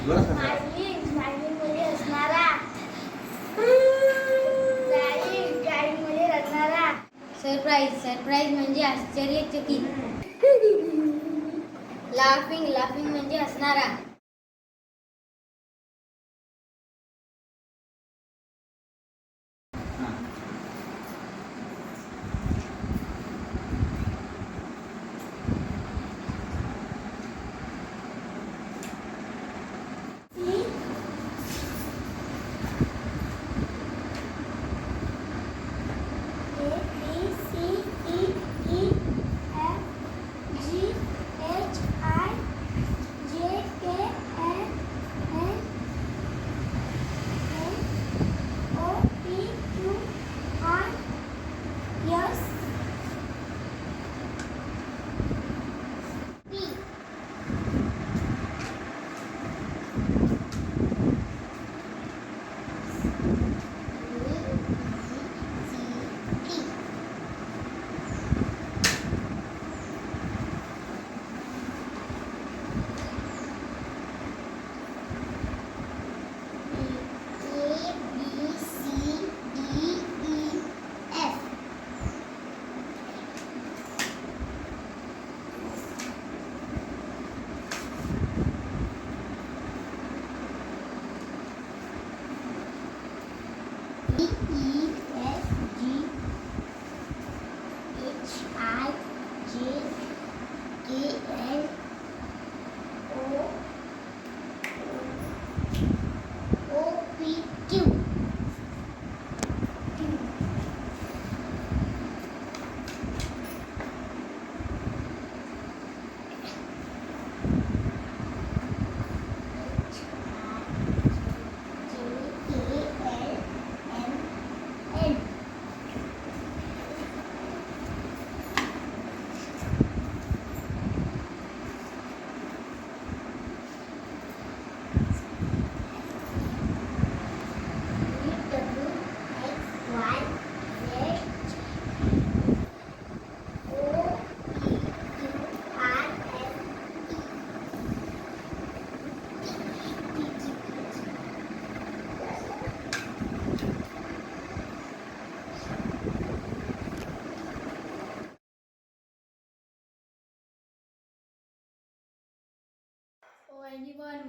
Smiling मध्ये हसणारा. Drawing मध्ये रडणारा. Surprise म्हणजे आश्चर्यचकित. लाफिंग म्हणजे हसणारा.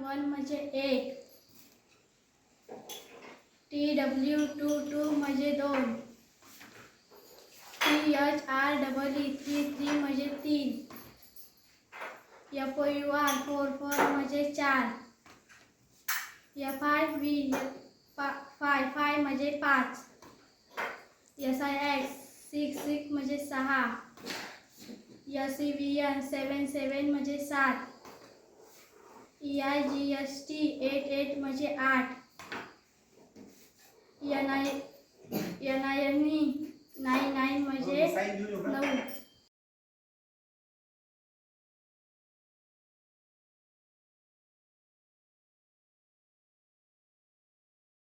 वन म्हणजे एक. TW टू म्हणजे दोन. THREE थ्री म्हणजे तीन. FOUR फोर म्हणजे चार. FIV फाय म्हणजे पाच. SIX सिक्स म्हणजे सहा. SEVN सेवन म्हणजे सात. EIGST एट म्हणजे आठ. NINE नाईन म्हणजे 9.